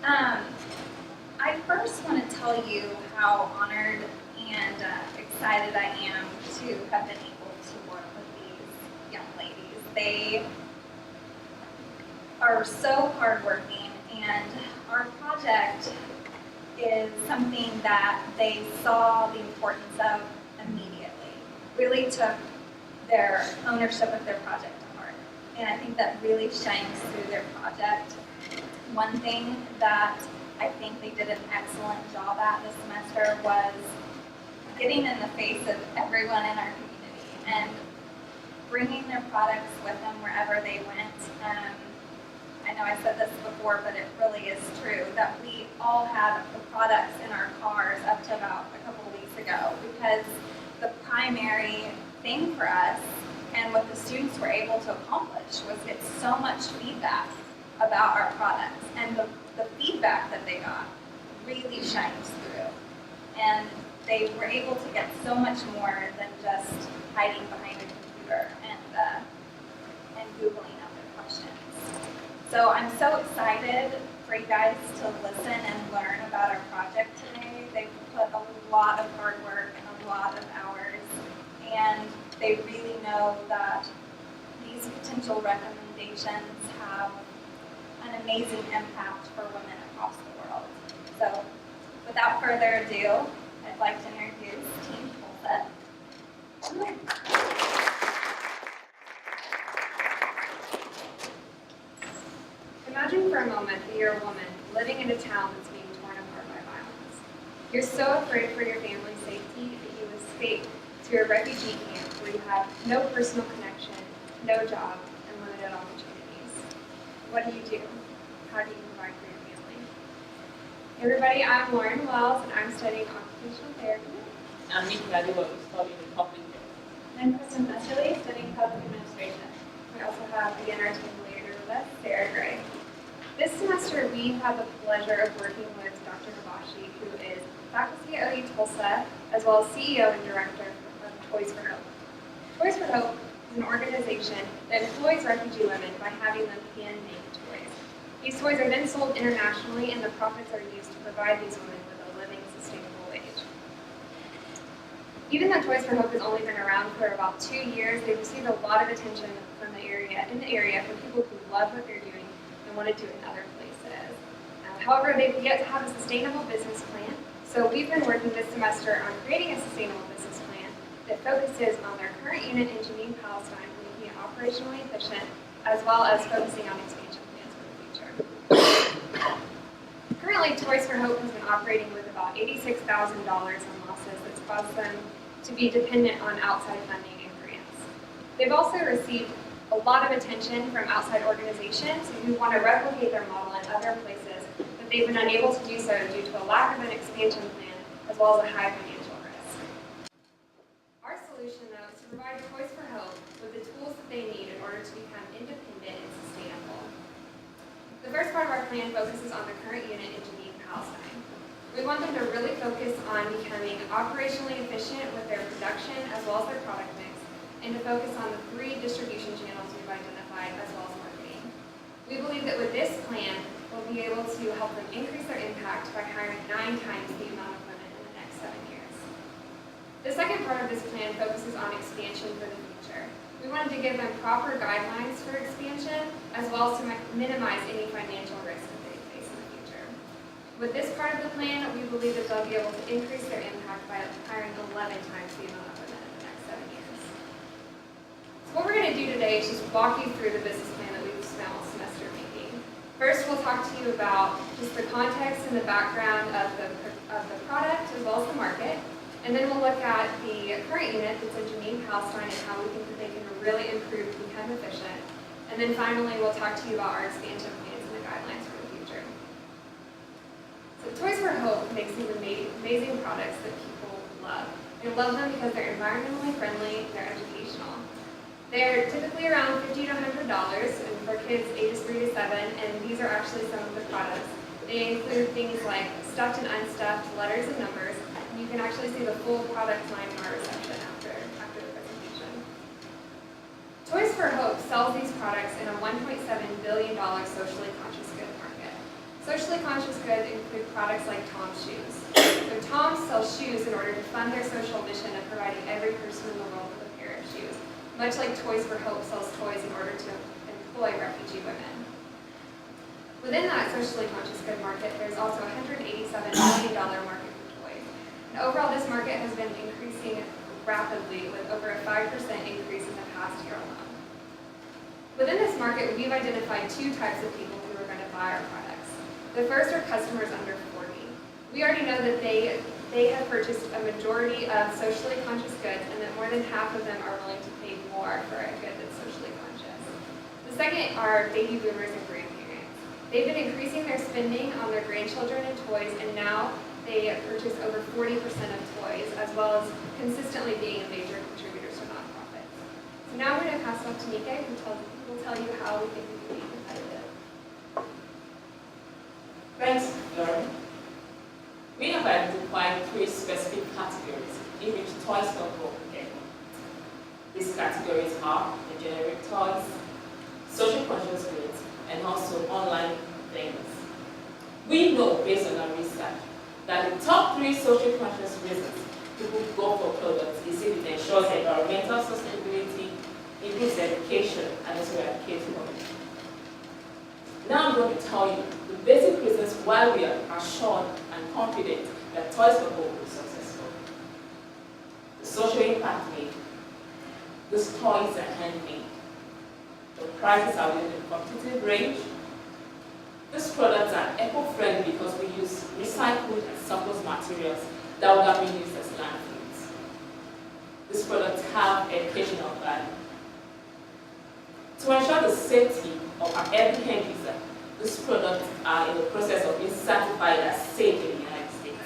I first want to tell you how honored and excited I am to have been able to work with these young ladies. They are so hardworking, and our project is something that they saw the importance of immediately. Really took their ownership of their project to heart. And I think that really shines through their project. One thing that I think they did an excellent job at this semester was getting in the face of everyone in our community and bringing their products with them wherever they went. I know I said this before, but it really is true that we all had the products in our cars up to about a couple of weeks ago, because the primary thing for us and what the students were able to accomplish was get so much feedback about our products, and the feedback that they got really shines through. And they were able to get so much more than just hiding behind a computer and Googling out their questions. So I'm so excited for you guys to listen and learn about our project today. They've put a lot of hard work and a lot of hours, and they really know that these potential recommendations have an amazing impact for women across the world. So without further ado, I'd like to introduce Team Tulsa. Imagine for a moment that you're a woman living in a town that's being torn apart by violence. You're so afraid for your family's safety that you escape to a refugee camp where you have no personal connection, no job, and limited opportunities. What do? How do you provide for your family? Hey everybody, I'm Lauren Wells, and I'm studying occupational therapy. I'm Nikki Adiwa, studying in public health. I'm Kristen Messerly, studying public administration. We also have the entertainment leader with us, Sarah Gray. This semester, we have the pleasure of working with Dr. Hibashi, who is faculty at OU Tulsa, as well as CEO and director of Toys for Hope. Toys for Hope is an organization that employs refugee women by having them hand-make toys. These toys are then sold internationally, and the profits are used to provide these women with a living, sustainable wage. Even though Toys for Hope has only been around for about 2 years, they've received a lot of attention from the area from people who love what they're doing and want to do it in other places. However, they've yet to have a sustainable business plan, so we've been working this semester on creating a sustainable business plan that focuses on their current unit in Jenin, Palestine, and making it operationally efficient, as well as focusing on expansion plans for the future. Currently, Toys for Hope has been operating with about $86,000 in losses that's caused them to be dependent on outside funding and grants. They've also received a lot of attention from outside organizations who want to replicate their model in other places, but they've been unable to do so due to a lack of an expansion plan as well as a high financial risk. Our solution, though, is to provide Toys for Hope with the tools that they need in order to become independent and sustainable. The first part of our plan focuses on the current unit in Jenin, Palestine. We want them to really focus on becoming operationally efficient with their production as well as their product mix, and to focus on the 3 distribution channels we've identified, as well as marketing. We believe that with this plan, we'll be able to help them increase their impact by hiring 9 times the amount of women in the next 7 years. The second part of this plan focuses on expansion for the future. We wanted to give them proper guidelines for expansion, as well as to minimize any financial risk that they face in the future. With this part of the plan, we believe that they'll be able to increase their impact by hiring 11 times the amount of women in the next 7 years. What we're going to do today is just walk you through the business plan that we've spent all semester making. First, we'll talk to you about just the context and the background of the product as well as the market. And then we'll look at the current unit that's in Jenin, Palestine, and how we think that they can really improve and become efficient. And then finally, we'll talk to you about our expansion plans and the guidelines for the future. So Toys for Hope makes these amazing products that people love. They love them because they're environmentally friendly, they're educational. They're typically around $50 to $100 and for kids ages 3 to 7, and these are actually some of the products. They include things like stuffed and unstuffed, letters and numbers, and you can actually see the full product line in our reception after the presentation. Toys for Hope sells these products in a $1.7 billion socially conscious good market. Socially conscious goods include products like Tom's shoes. So Tom sells shoes in order to fund their social mission of providing every person in the world with a pair of shoes, much like Toys for Hope sells toys in order to employ refugee women. Within that socially conscious good market, there's also a $187 million market for toys. And overall, this market has been increasing rapidly with over a 5% increase in the past year alone. Within this market, we've identified two types of people who are going to buy our products. The first are customers under 40. We already know that they have purchased a majority of socially conscious goods and that more than half of them are willing to pay more for a good that's socially conscious. The second are baby boomers and grandparents. They've been increasing their spending on their grandchildren and toys, and now they purchase over 40% of toys, as well as consistently being a major contributor to nonprofits. So now I'm going to pass it off to Mika, who will tell you how we think we can be competitive. Thanks, Lauren. We have identified 3 specific categories in which toys for hope can go. These categories are the generic toys, social conscious goods, and also online things. We know, based on our research, that the top 3 social conscious reasons people go for products is if it ensures environmental sustainability, improves education, and also eradicates poverty. Now I'm going to tell you the basic reasons why we are assured and confident that Toys for Hope will be successful. The social impact made. These toys are handmade. The prices are within a competitive range. These products are eco-friendly because we use recycled and surplus materials that would have been used as landfills. These products have educational value. To ensure the safety of our every end user, these products are in the process of being certified as safe in the United States.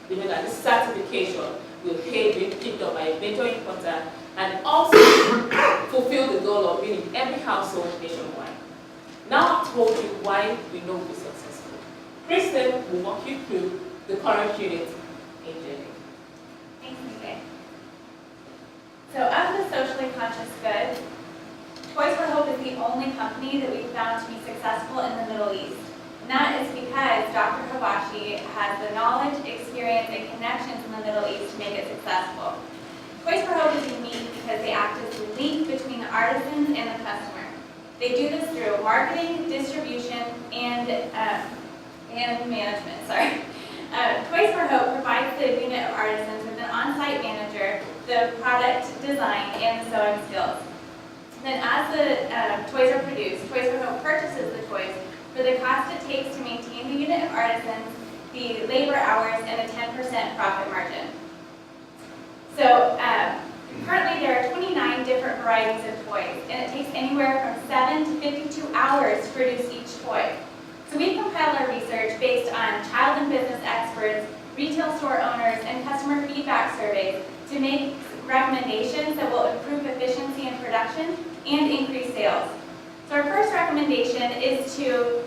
We know that this certification will aid being picked up by a major importer and also fulfill the goal of being in every household nationwide. Now I've told you why we know we're successful. Kristen will walk you through the current unit in Jenny. Thanks, Mika. So of the socially conscious good, Toys for Hope is the only company that we've found to be successful in the Middle East. And that is because Dr. Hawashi has the knowledge, experience, and connections in the Middle East to make it successful. Toys for Hope is unique because they act as the link between the artisans and the customer. They do this through marketing, distribution, and management. Toys for Hope provides the unit of artisans with an on-site manager, the product design, and the sewing skills. Then as the toys are produced, Toys for Hope purchases the toys for the cost it takes to maintain the unit of artisans, the labor hours, and a 10% profit margin. So currently there are 29 different varieties of toys, and it takes anywhere from 7 to 52 hours to produce each toy. So we've compiled our research based on child and business experts, retail store owners, and customer feedback surveys to make recommendations that will improve efficiency in production and increase sales. So our first recommendation is to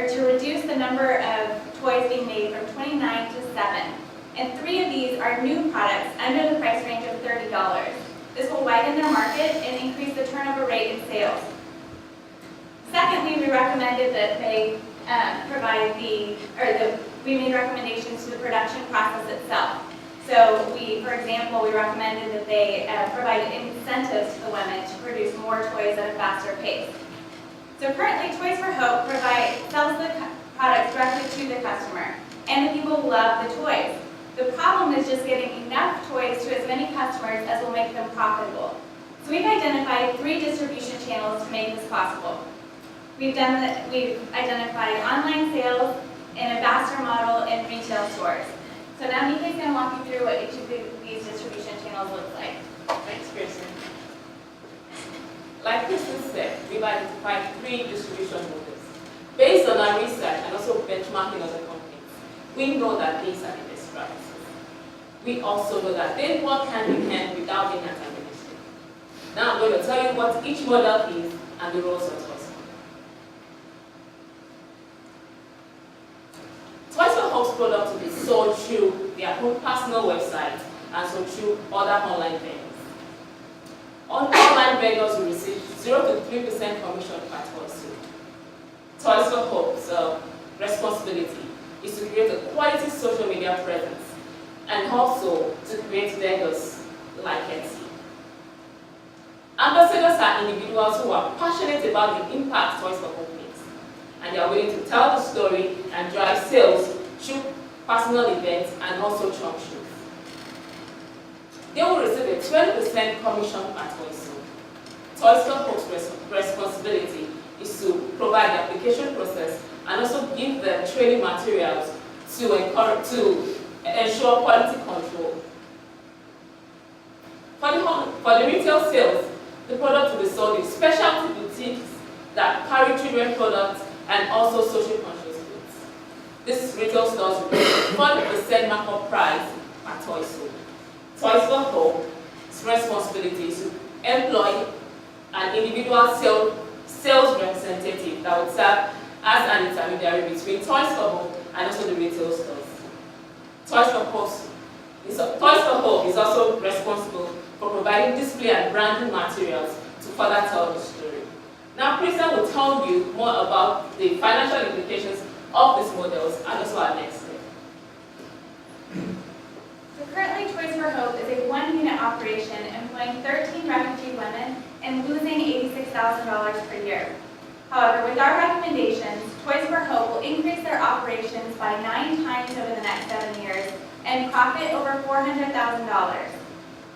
to reduce the number of toys being made from 29 to 7. And 3 of these are new products under the price range of $30. This will widen their market and increase the turnover rate in sales. Secondly, we recommended that they we made recommendations to the production process itself. So for example, we recommended that they provide incentives to the women to produce more toys at a faster pace. So currently, Toys for Hope sells the products directly to the customer, and the people love the toys. The problem is just getting enough toys to as many customers as will make them profitable. So we've identified 3 distribution channels to make this possible. We've identified online sales, an ambassador model, and retail stores. So now Mika's going to walk you through what each of these distribution channels looks like. Thanks, Kristen. Like Kristen said, we've identified 3 distribution models. Based on our research and also benchmarking other companies, we know that these are the best practices. We also know that they work hand in hand without being antagonistic. Now I'm going to tell you what each model is and the roles of Toys for Hope. Toys for Hope's products will be sold through their own personal website and so through other online vendors. Online vendors will receive 0 to 3% commission per toy sold. Toys for Hope's responsibility is to create a quality social media presence and also to create vendors like Etsy. Ambassadors are individuals who are passionate about the impact Toys for Hope makes, and they are willing to tell the story and drive sales through personal events and also trunk shows. They will receive a 20% commission per toy sold. Toys for Hope's responsibility is to provide the application process and also give them training materials to ensure quality control. For the retail sales, the product will be sold in specialty boutiques that carry children products and also social conscious goods. This retail stores will pay 40% markup price per toy sold. Toys for Hope's responsibility is to employ an individual sales representative that would serve as an intermediary between Toys for Hope and also the retail stores. Toys for Hope is also responsible for providing display and branding materials to further tell the story. Now, Kristen will tell you more about the financial implications of these models and also our next step. So currently, Toys for Hope is a one-unit operation employing 13 refugee women and losing $86,000 per year. However, with our recommendations, Toys for Hope will increase their operations by 9 times over the next 7 years and profit over $400,000.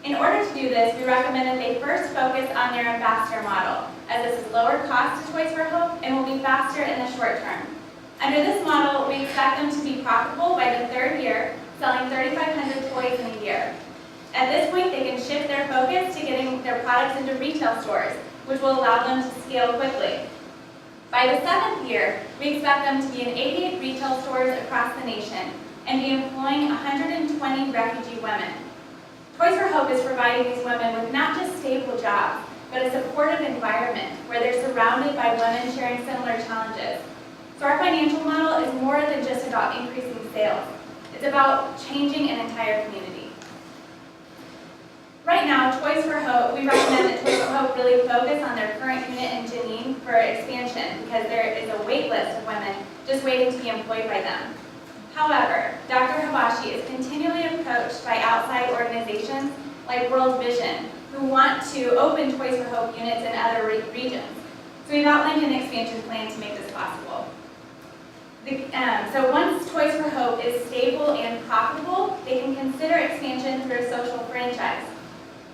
In order to do this, we recommend that they first focus on their ambassador model, as this is lower cost to Toys for Hope and will be faster in the short term. Under this model, we expect them to be profitable by the 3rd year, selling 3,500 toys in a year. At this point, they can shift their focus to getting their products into retail stores, which will allow them to scale quickly. By the 7th year, we expect them to be in 88 retail stores across the nation and be employing 120 refugee women. Toys for Hope is providing these women with not just stable jobs, but a supportive environment where they're surrounded by women sharing similar challenges. So our financial model is more than just about increasing sales. It's about changing an entire community. Right now, Toys for Hope, we recommend that Toys for Hope really focus on their current unit in Janine for expansion because there is a wait list of women just waiting to be employed by them. However, Dr. Habashi is continually approached by outside organizations like World Vision who want to open Toys for Hope units in other regions. So we've outlined an expansion plan to make this possible. So once Toys for Hope is stable and profitable, they can consider expansion through a social franchise.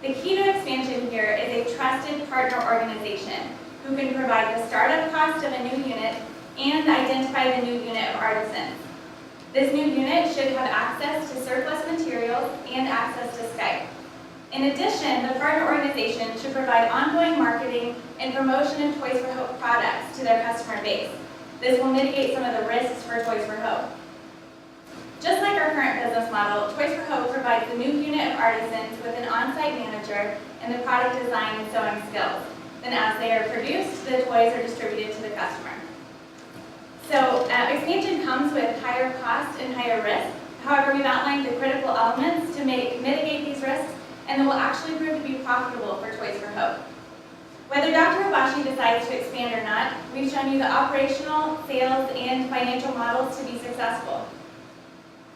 The key to expansion here is a trusted partner organization who can provide the startup cost of a new unit and identify the new unit of artisans. This new unit should have access to surplus materials and access to Skype. In addition, the partner organization should provide ongoing marketing and promotion of Toys for Hope products to their customer base. This will mitigate some of the risks for Toys for Hope. Just like our current business model, Toys for Hope provides the new unit of artisans with an on-site manager and the product design and sewing skills. Then as they are produced, the toys are distributed to the customer. So expansion comes with higher cost and higher risk. However, we've outlined the critical elements to mitigate these risks and that will actually prove to be profitable for Toys for Hope. Whether Dr. Habashi decides to expand or not, we've shown you the operational, sales, and financial models to be successful.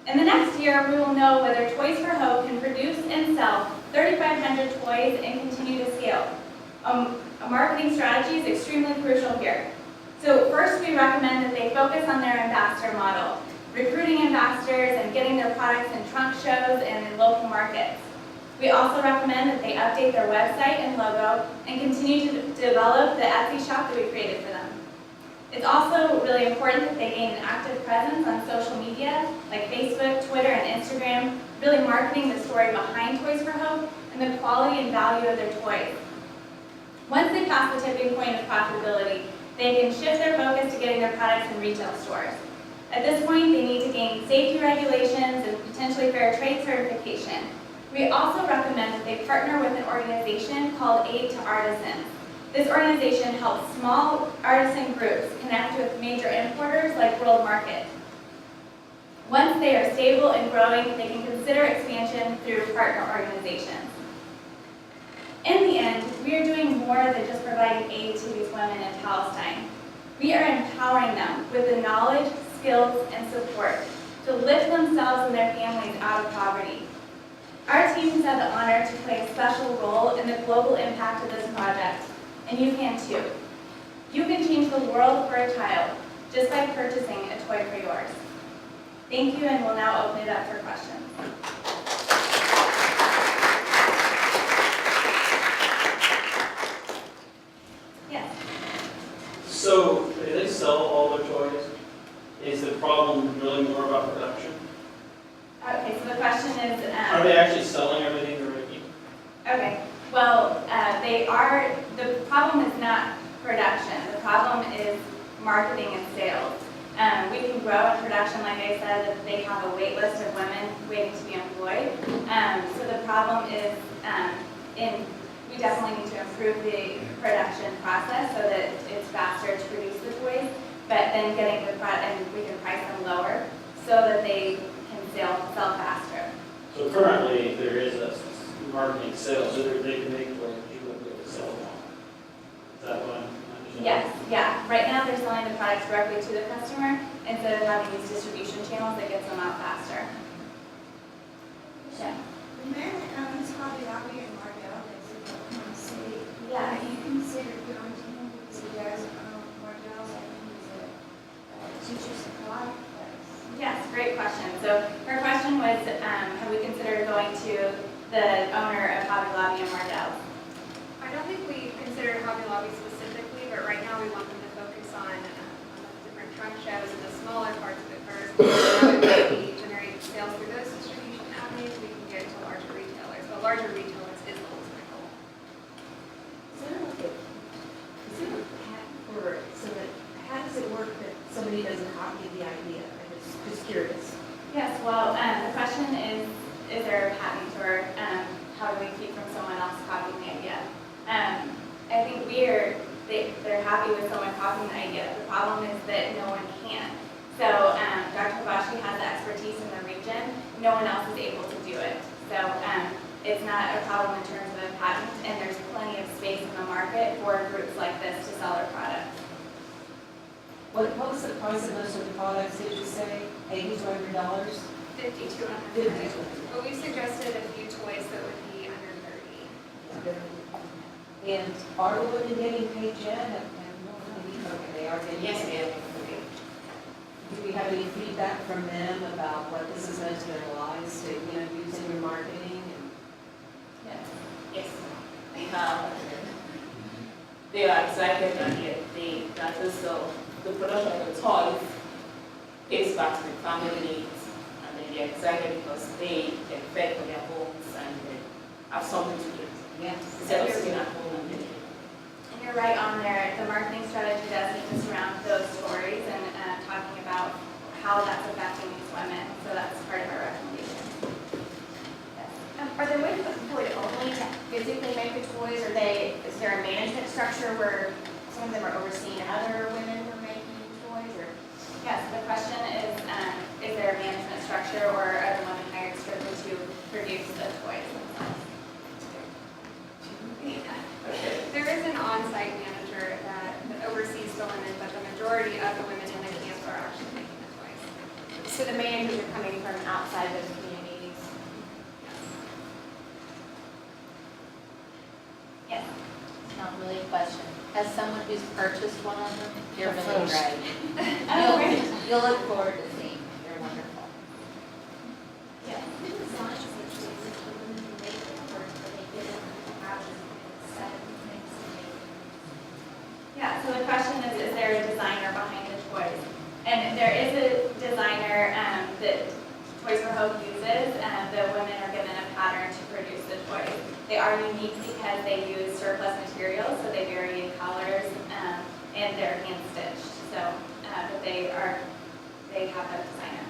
In the next year, we will know whether Toys for Hope can produce and sell 3,500 toys and continue to scale. A marketing strategy is extremely crucial here. So first, we recommend that they focus on their ambassador model, recruiting ambassadors and getting their products in trunk shows and in local markets. We also recommend that they update their website and logo and continue to develop the Etsy shop that we created for them. It's also really important that they gain an active presence on social media like Facebook, Twitter, and Instagram, really marketing the story behind Toys for Hope and the quality and value of their toys. Once they pass the tipping point of profitability, they can shift their focus to getting their products in retail stores. At this point, they need to gain safety regulations and potentially fair trade certification. We also recommend that they partner with an organization called Aid to Artisans. This organization helps small artisan groups connect with major importers like World Market. Once they are stable and growing, they can consider expansion through partner organizations. In the end, we are doing more than just providing aid to these women in Palestine. We are empowering them with the knowledge, skills, and support to lift themselves and their families out of poverty. Our team has had the honor to play a special role in the global impact of this project, and you can too. You can change the world for a child just by purchasing a toy for yours. Thank you, and we'll now open it up for questions. Yes. So, if they sell all their toys, is the problem really more about production? Okay, so the question is, Are they actually selling everything they're making? okay, well, they are, the problem is not production. The problem is marketing and sales. We can grow in production, like I said, that they have a wait list of women waiting to be employed. So the problem is, we definitely need to improve the production process so that it's faster to produce the toys, but then getting the product, and we can price them lower so that they can sell faster. So currently, there is a marketing sales, so they can make toys, but you wouldn't be able to sell them all. Is that what I'm understanding? Yes, yeah. Right now, they're selling the products directly to the customer instead of having these distribution channels that gets them out faster. Yeah. The man that owns Hobby Lobby in Mardell lives in Oklahoma City. Yeah. Have you considered going to him because he does Mardell's, I think he's a teacher supply place. Yes, great question. So her question was, have we considered going to the owner of Hobby Lobby in Mardell? I don't think we considered Hobby Lobby specifically, but right now we want them to focus on different trunk shows and the smaller parts of it first. And then we generate sales through those distribution avenues, we can get to larger retailers. But larger retailers is the ultimate goal. Is there a patent for it, so that, how does it work that somebody doesn't copy the idea? I'm just curious. Yes, well, the question is there a patent or how do we keep from someone else copying the idea? I think they're happy with someone copying the idea. The problem is that no one can. So Dr. Kobashi has the expertise in the region. No one else is able to do it. So it's not a problem in terms of a patent, and there's plenty of space in the market for groups like this to sell their products. What was the price of most of the products, did you say? $80 to $100? 50 to 100. But we suggested a few toys that would be under 30. And are the women getting paid yet? Okay, they are getting Yes, paid. ma'am. Do we have any feedback from them about what this has meant to their lives, to, using your marketing? Yes. Yes. They are excited that that is the production of the toys pays back to the family needs, and then they're excited because they can fed for their homes and they have something to do Yes. instead of sitting at home and then. And you're right on there. The marketing strategy does need to surround those stories and talking about how that's affecting these women. So that's part of our recommendation. Yes. Are the women employed only to physically make the toys, or is there a management structure where some of them are overseeing other women who are making toys, or? Yes, the question is there a management structure or are the women hired strictly to produce the toys themselves? There is an on-site manager that oversees the women, but the majority of the women in the camp are actually making the toys. So the managers are coming from outside those communities? Yes. It's not really a question. As someone who's purchased one of them, you're really First. great. Oh, great. You'll look forward to seeing them. You're wonderful. Yes. Who designs the toys that the women who make them, or they get them out of set things to make them? Yeah, so the question is there a designer behind the toys? And there is a designer that Toys for Hope uses, and the women are given a pattern to produce the toys. They are unique because they use surplus materials, so they vary in colors, and they're hand stitched. So, but they have a designer.